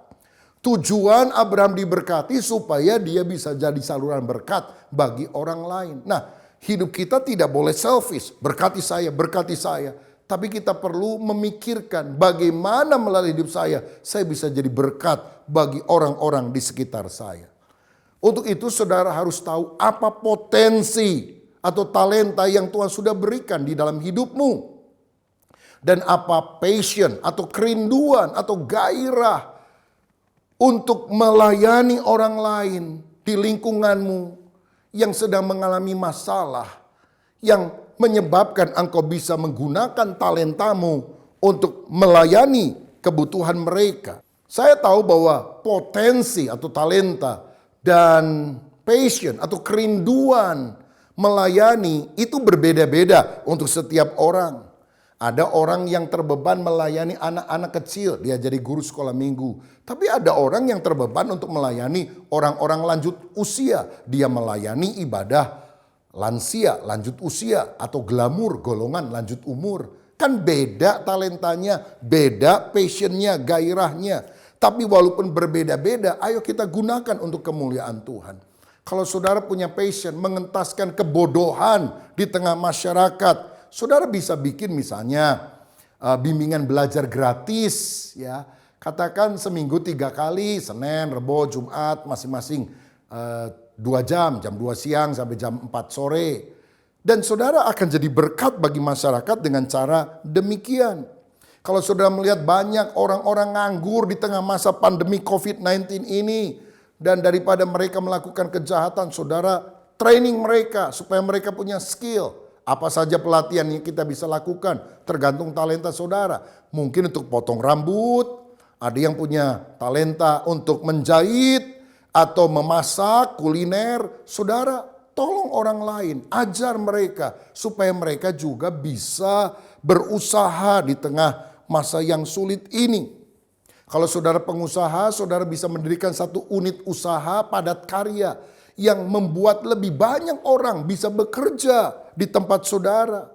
Tujuan Abraham diberkati supaya dia bisa jadi saluran berkat bagi orang lain. Nah, hidup kita tidak boleh selfish, berkati saya, Tapi kita perlu memikirkan bagaimana melalui hidup saya bisa jadi berkat bagi orang-orang di sekitar saya. Untuk itu saudara harus tahu apa potensi atau talenta yang Tuhan sudah berikan di dalam hidupmu. Dan apa passion atau kerinduan atau gairah untuk melayani orang lain di lingkunganmu yang sedang mengalami masalah. Yang menyebabkan engkau bisa menggunakan talentamu untuk melayani kebutuhan mereka. Saya tahu bahwa potensi atau talenta dan passion atau kerinduan melayani itu berbeda-beda untuk setiap orang. Ada orang yang terbeban melayani anak-anak kecil, dia jadi guru sekolah minggu. Tapi ada orang yang terbeban untuk melayani orang-orang lanjut usia, dia melayani ibadah lansia, lanjut usia, atau glamur, golongan lanjut umur. Kan beda talentanya, beda passionnya, gairahnya. Tapi walaupun berbeda-beda, ayo kita gunakan untuk kemuliaan Tuhan. Kalau saudara punya passion, mengentaskan kebodohan di tengah masyarakat, saudara bisa bikin misalnya bimbingan belajar gratis. Ya, katakan seminggu 3 kali, Senin, Rebo, Jumat, masing-masing 2 jam, jam 2 siang sampai jam 4 sore. Dan saudara akan jadi berkat bagi masyarakat dengan cara demikian. Kalau saudara melihat banyak orang-orang nganggur di tengah masa pandemi COVID-19 ini. Dan daripada mereka melakukan kejahatan, saudara training mereka supaya mereka punya skill. Apa saja pelatihan yang kita bisa lakukan tergantung talenta saudara. Mungkin untuk potong rambut, ada yang punya talenta untuk menjahit, atau memasak, kuliner. Saudara, tolong orang lain, ajar mereka supaya mereka juga bisa berusaha di tengah masa yang sulit ini. Kalau saudara pengusaha, saudara bisa mendirikan satu unit usaha padat karya yang membuat lebih banyak orang bisa bekerja di tempat saudara.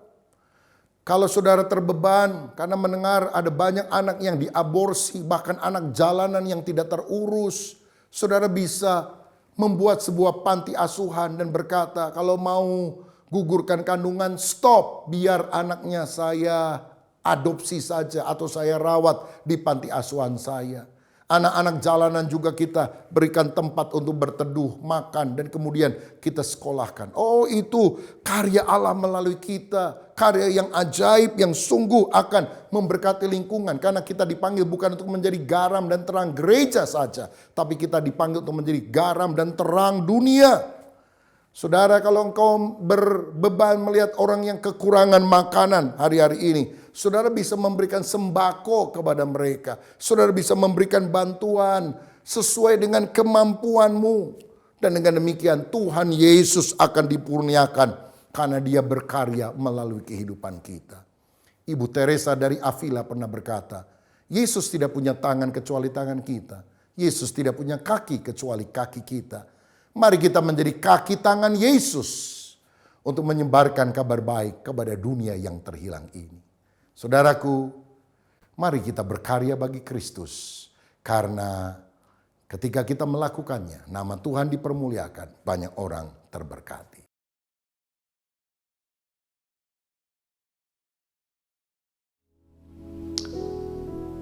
Kalau saudara terbeban karena mendengar ada banyak anak yang diaborsi, bahkan anak jalanan yang tidak terurus, saudara bisa membuat sebuah panti asuhan dan berkata, kalau mau gugurkan kandungan, stop, biar anaknya saya adopsi saja atau saya rawat di panti asuhan saya. Anak-anak jalanan juga kita berikan tempat untuk berteduh, makan, dan kemudian kita sekolahkan. Oh, itu karya Allah melalui kita. Karya yang ajaib yang sungguh akan memberkati lingkungan. Karena kita dipanggil bukan untuk menjadi garam dan terang gereja saja. Tapi kita dipanggil untuk menjadi garam dan terang dunia. Saudara, kalau engkau berbeban melihat orang yang kekurangan makanan hari-hari ini, saudara bisa memberikan sembako kepada mereka. Saudara bisa memberikan bantuan sesuai dengan kemampuanmu. Dan dengan demikian Tuhan Yesus akan dipurniakan karena Dia berkarya melalui kehidupan kita. Ibu Teresa dari Avila pernah berkata, Yesus tidak punya tangan kecuali tangan kita. Yesus tidak punya kaki kecuali kaki kita. Mari kita menjadi kaki tangan Yesus untuk menyebarkan kabar baik kepada dunia yang terhilang ini. Saudaraku, mari kita berkarya bagi Kristus. Karena ketika kita melakukannya, nama Tuhan dipermuliakan, banyak orang terberkati.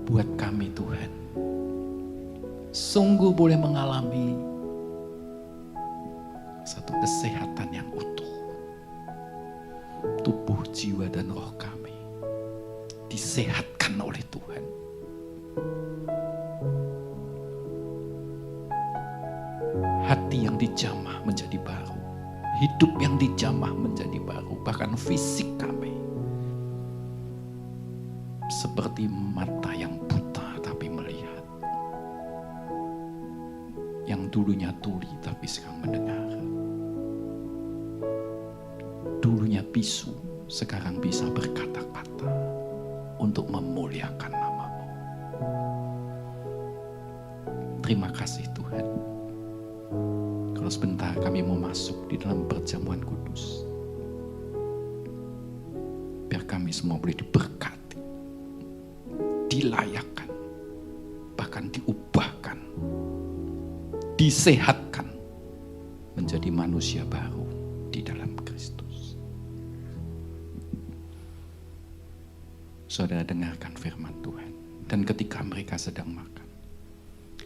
Buat kami Tuhan, sungguh boleh mengalami satu kesehatan yang utuh. Tubuh, jiwa, dan roh kami disehatkan oleh Tuhan. Hati yang dijamah menjadi baru. Hidup yang dijamah menjadi baru. Bahkan fisik kami seperti mata yang buta tapi melihat. Yang dulunya tuli tapi sekarang mendengar. Dulunya bisu, sekarang bisa berkata-kata untuk memuliakan nama-Mu. Terima kasih Tuhan. Kalau sebentar kami mau masuk di dalam perjamuan kudus, biar kami semua boleh diberkati, dilayakkan, bahkan diubahkan, disehatkan menjadi manusia baru. di dalam Kristus. Saudara dengarkan firman Tuhan. Dan ketika mereka sedang makan,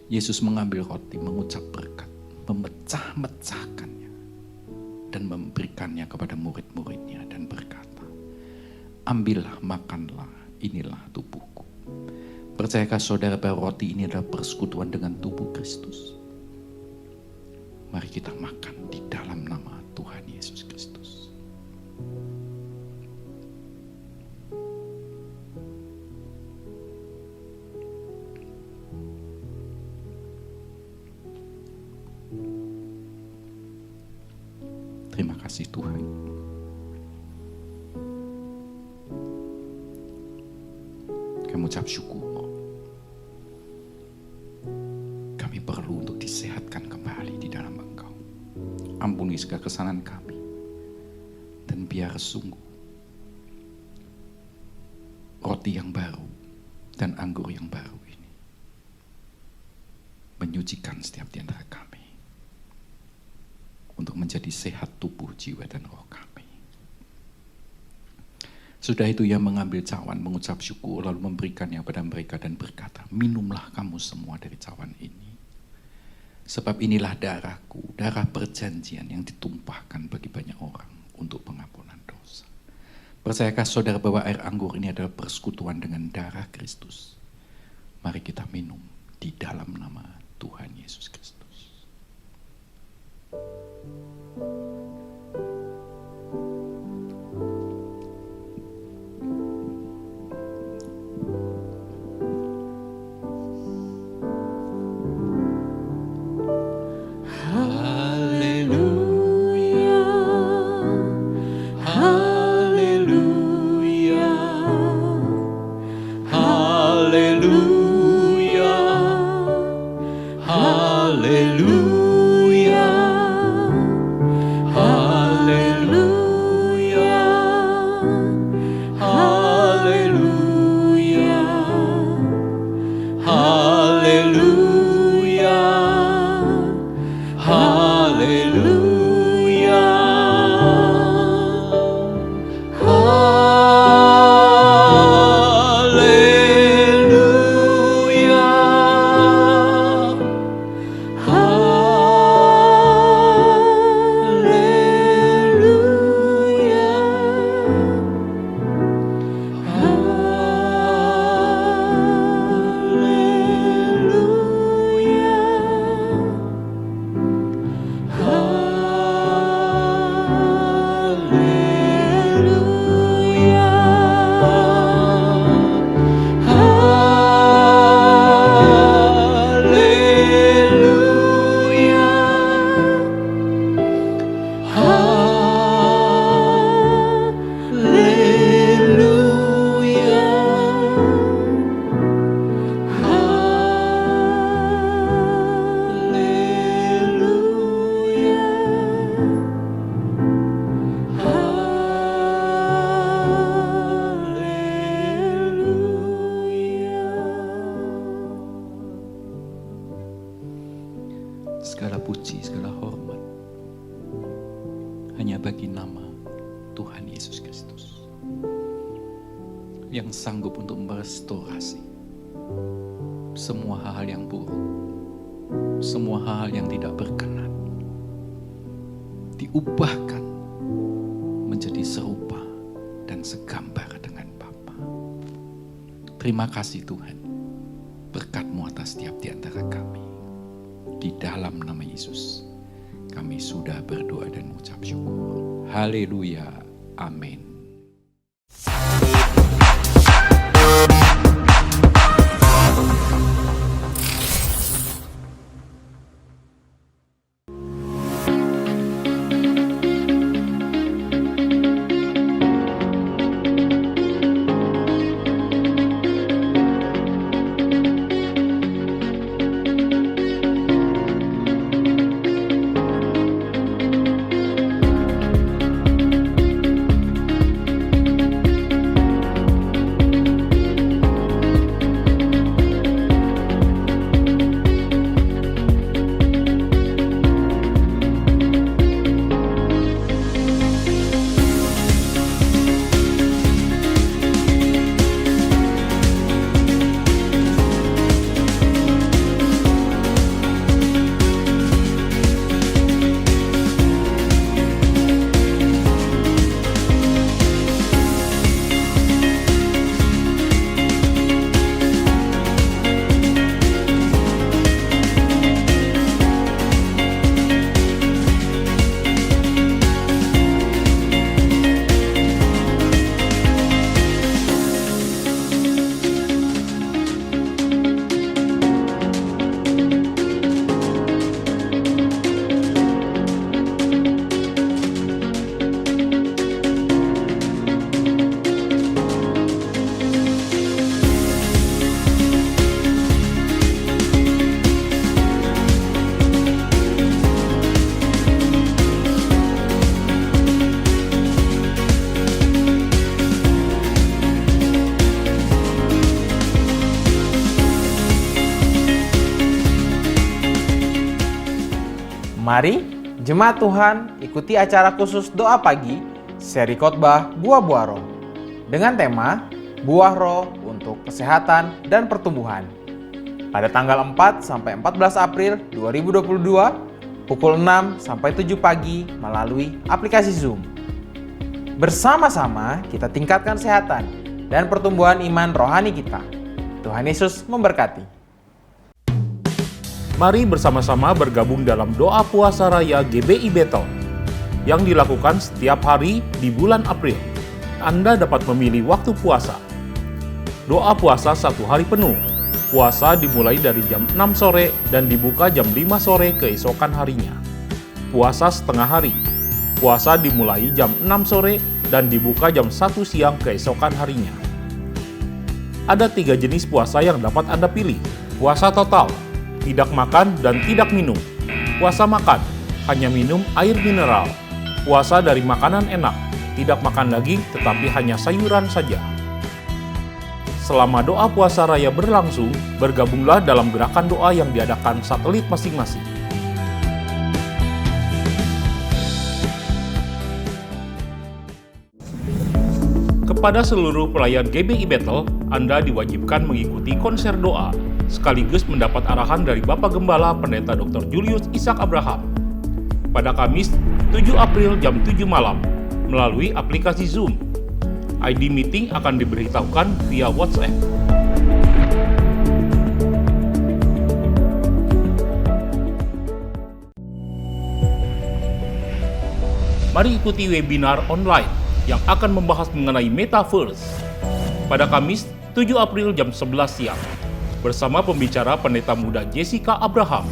Yesus mengambil roti, mengucap berkat, memecah-mecahkannya, dan memberikannya kepada murid-muridnya dan berkata, ambillah, makanlah, inilah tubuhku. Percayakah saudara bahwa roti ini adalah persekutuan dengan tubuh Kristus? Mari kita makan di dalam nama Tuhan Yesus Kristus. Terima kasih Tuhan. Kami ucap syukur. Kami perlu untuk disehatkan kembali di dalam Engkau. Ampuni segala kesalahan kami. Dan biar sungguh roti yang baru dan anggur yang baru ini menyucikan setiap di antara kami untuk menjadi sehat tubuh, jiwa, dan roh kami. Sudah itu ia mengambil cawan, mengucap syukur, lalu memberikannya kepada mereka dan berkata, minumlah kamu semua dari cawan ini. Sebab inilah darahku, darah perjanjian yang ditumpahkan bagi banyak orang untuk pengampunan dosa. Percayakah saudara bahwa air anggur ini adalah persekutuan dengan darah Kristus? Mari kita minum di dalam nama Tuhan Yesus Kristus. Segala puji, segala hormat hanya bagi nama Tuhan Yesus Kristus yang sanggup untuk merestorasi semua hal-hal yang buruk, semua hal-hal yang tidak berkenan, diubahkan menjadi serupa dan segambar dengan Bapa. Terima kasih Tuhan, berkat-Mu atas setiap di antara kami. Di dalam nama Yesus, kami sudah berdoa dan mengucap syukur. Haleluya. Amin. Mari, jemaat Tuhan, ikuti acara khusus doa pagi, seri khotbah Buah-Buah Roh, dengan tema Buah Roh untuk Kesehatan dan Pertumbuhan. Pada tanggal 4 sampai 14 April 2022, pukul 6 sampai 7 pagi melalui aplikasi Zoom. Bersama-sama kita tingkatkan kesehatan dan pertumbuhan iman rohani kita. Tuhan Yesus memberkati. Mari bersama-sama bergabung dalam doa puasa raya GBI Bethel yang dilakukan setiap hari di bulan April. Anda dapat memilih waktu puasa. Doa puasa 1 hari penuh. Puasa dimulai dari jam 6 sore dan dibuka jam 5 sore keesokan harinya. Puasa setengah hari. Puasa dimulai jam 6 sore dan dibuka jam 1 siang keesokan harinya. Ada 3 jenis puasa yang dapat Anda pilih. Puasa total, tidak makan dan tidak minum. Puasa makan, hanya minum air mineral. Puasa dari makanan enak, tidak makan daging tetapi hanya sayuran saja. Selama doa puasa raya berlangsung, bergabunglah dalam gerakan doa yang diadakan satelit masing-masing. Kepada seluruh pelayan GBI Bethel, Anda diwajibkan mengikuti konser doa, sekaligus mendapat arahan dari Bapak Gembala Pendeta Dr. Julius Ishak Abraham pada Kamis 7 April jam 7 malam melalui aplikasi Zoom. ID meeting akan diberitahukan via WhatsApp. Mari ikuti webinar online yang akan membahas mengenai Metaverse pada Kamis 7 April jam 11 siang bersama pembicara pendeta muda Jessica Abraham.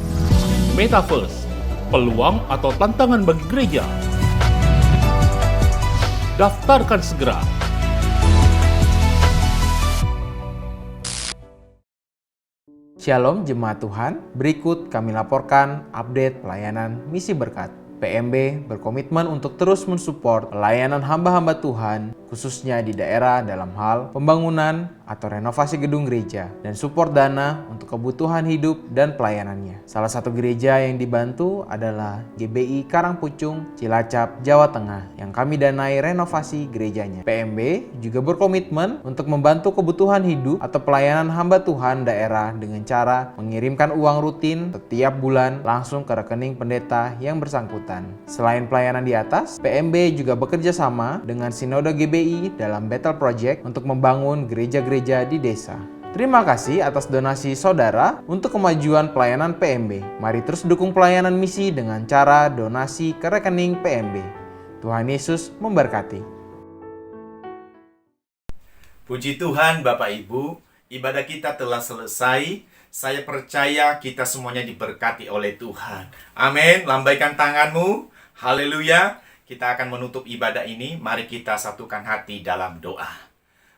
Metaverse, peluang atau tantangan bagi gereja? Daftarkan segera. Shalom jemaat Tuhan, berikut kami laporkan update pelayanan Misi Berkat. PMB berkomitmen untuk terus mensupport pelayanan hamba-hamba Tuhan, khususnya di daerah dalam hal pembangunan atau renovasi gedung gereja dan support dana untuk kebutuhan hidup dan pelayanannya. Salah satu gereja yang dibantu adalah GBI Karangpucung, Cilacap, Jawa Tengah yang kami danai renovasi gerejanya. PMB juga berkomitmen untuk membantu kebutuhan hidup atau pelayanan hamba Tuhan daerah dengan cara mengirimkan uang rutin setiap bulan langsung ke rekening pendeta yang bersangkutan. Selain pelayanan di atas, PMB juga bekerja sama dengan Sinode GBI dalam Bethel Project untuk membangun gereja-gereja di desa. Terima kasih atas donasi saudara untuk kemajuan pelayanan PMB. Mari terus dukung pelayanan misi dengan cara donasi ke rekening PMB. Tuhan Yesus memberkati. Puji Tuhan Bapak Ibu, ibadah kita telah selesai. Saya percaya kita semuanya diberkati oleh Tuhan. Amin. Lambaikan tanganmu. Haleluya. Kita akan menutup ibadah ini. Mari kita satukan hati dalam doa.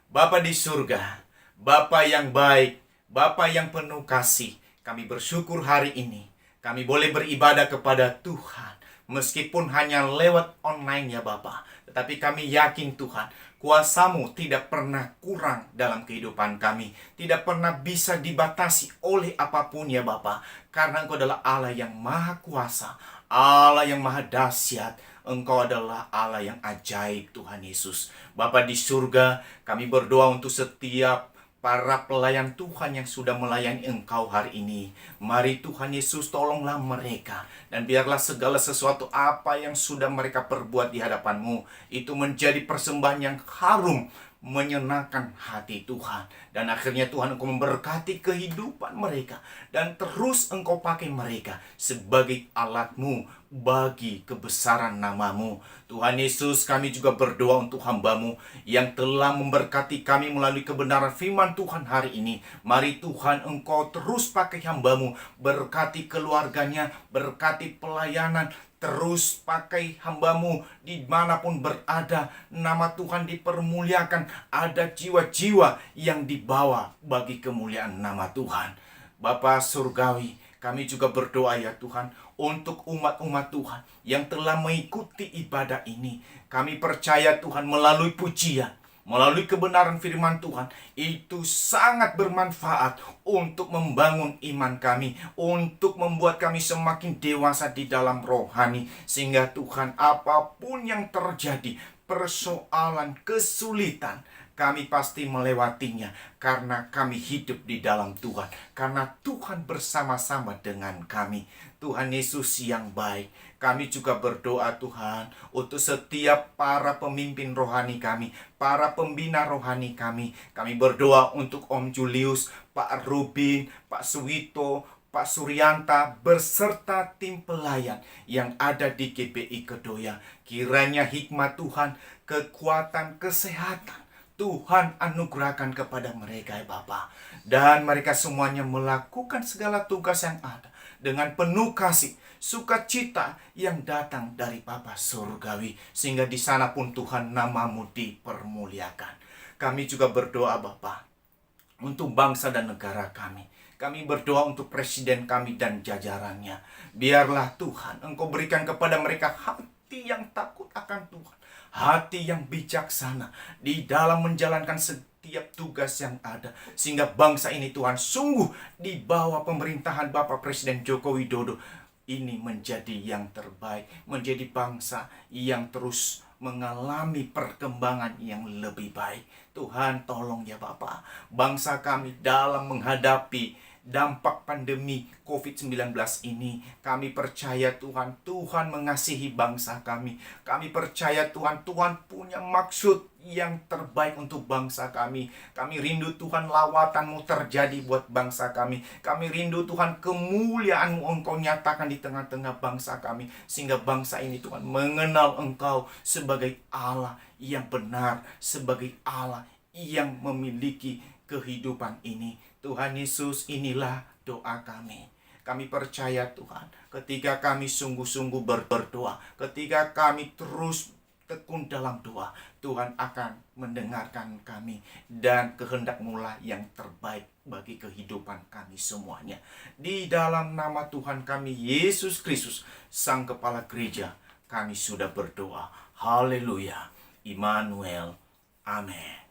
Bapa di surga, Bapa yang baik, Bapa yang penuh kasih, kami bersyukur hari ini kami boleh beribadah kepada Tuhan. Meskipun hanya lewat online ya Bapa, tetapi kami yakin Tuhan, kuasa-Mu tidak pernah kurang dalam kehidupan kami. Tidak pernah bisa dibatasi oleh apapun ya Bapa. Karena Engkau adalah Allah yang maha kuasa, Allah yang maha dahsyat. Engkau adalah Allah yang ajaib Tuhan Yesus. Bapa di surga, kami berdoa untuk setiap para pelayan Tuhan yang sudah melayani Engkau hari ini. Mari Tuhan Yesus tolonglah mereka. Dan biarlah segala sesuatu apa yang sudah mereka perbuat di hadapan-Mu itu menjadi persembahan yang harum, menyenangkan hati Tuhan. Dan akhirnya Tuhan Engkau memberkati kehidupan mereka. Dan terus Engkau pakai mereka sebagai alat-Mu bagi kebesaran nama-Mu. Tuhan Yesus, kami juga berdoa untuk hamba-Mu yang telah memberkati kami melalui kebenaran firman Tuhan hari ini. Mari Tuhan Engkau terus pakai hamba-Mu, berkati keluarganya, berkati pelayanan, terus pakai hamba-Mu dimanapun berada. Nama Tuhan dipermuliakan, ada jiwa-jiwa yang dibawa bagi kemuliaan nama Tuhan. Bapa Surgawi, kami juga berdoa ya Tuhan untuk umat-umat Tuhan yang telah mengikuti ibadah ini. Kami percaya Tuhan melalui pujian, melalui kebenaran firman Tuhan, itu sangat bermanfaat untuk membangun iman kami, untuk membuat kami semakin dewasa di dalam rohani, sehingga Tuhan, apapun yang terjadi, persoalan, kesulitan, kami pasti melewatinya karena kami hidup di dalam Tuhan, karena Tuhan bersama-sama dengan kami. Tuhan Yesus yang baik, kami juga berdoa Tuhan untuk setiap para pemimpin rohani kami, para pembina rohani kami. Kami berdoa untuk Om Julius, Pak Rubin, Pak Suwito, Pak Suryanta, berserta tim pelayan yang ada di GBI Kedoya. Kiranya hikmat Tuhan, kekuatan, kesehatan Tuhan anugerahkan kepada mereka ya Bapa. Dan mereka semuanya melakukan segala tugas yang ada dengan penuh kasih, sukacita yang datang dari Bapa Surgawi. Sehingga di sana pun Tuhan namamu dipermuliakan. Kami juga berdoa Bapa untuk bangsa dan negara kami. Kami berdoa untuk presiden kami dan jajarannya. Biarlah Tuhan Engkau berikan kepada mereka hati yang takut akan Tuhan, hati yang bijaksana di dalam menjalankan setiap tugas yang ada, sehingga bangsa ini Tuhan sungguh di bawah pemerintahan Bapak Presiden Joko Widodo ini menjadi yang terbaik, menjadi bangsa yang terus mengalami perkembangan yang lebih baik. Tuhan tolong ya Bapak, bangsa kami dalam menghadapi dampak pandemi COVID-19 ini. Kami percaya Tuhan, Tuhan mengasihi bangsa kami. Kami percaya Tuhan, Tuhan punya maksud yang terbaik untuk bangsa kami. Kami rindu Tuhan lawatan-Mu terjadi buat bangsa kami. Kami rindu Tuhan kemuliaan-Mu Engkau nyatakan di tengah-tengah bangsa kami. Sehingga bangsa ini Tuhan mengenal Engkau sebagai Allah yang benar, sebagai Allah yang memiliki kehidupan ini. Tuhan Yesus, inilah doa kami. Kami percaya Tuhan, ketika kami sungguh-sungguh berdoa, ketika kami terus tekun dalam doa, Tuhan akan mendengarkan kami, dan kehendak-Mu lah yang terbaik bagi kehidupan kami semuanya. Di dalam nama Tuhan kami Yesus Kristus, Sang Kepala Gereja, kami sudah berdoa. Haleluya. Immanuel. Amin.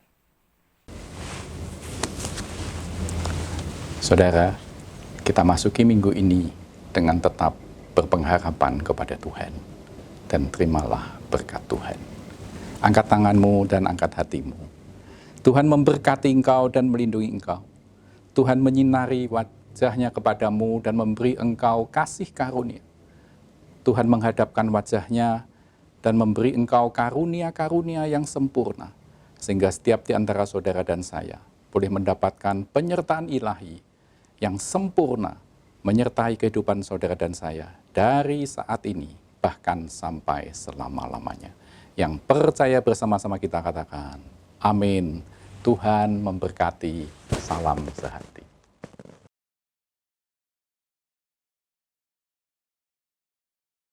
Saudara, kita masuki minggu ini dengan tetap berpengharapan kepada Tuhan. Dan terimalah berkat Tuhan. Angkat tanganmu dan angkat hatimu. Tuhan memberkati engkau dan melindungi engkau. Tuhan menyinari wajahnya kepadamu dan memberi engkau kasih karunia. Tuhan menghadapkan wajahnya dan memberi engkau karunia-karunia yang sempurna. Sehingga setiap di antara saudara dan saya boleh mendapatkan penyertaan ilahi yang sempurna menyertai kehidupan saudara dan saya dari saat ini bahkan sampai selama-lamanya. Yang percaya bersama-sama kita katakan, amin. Tuhan memberkati. Salam sehati.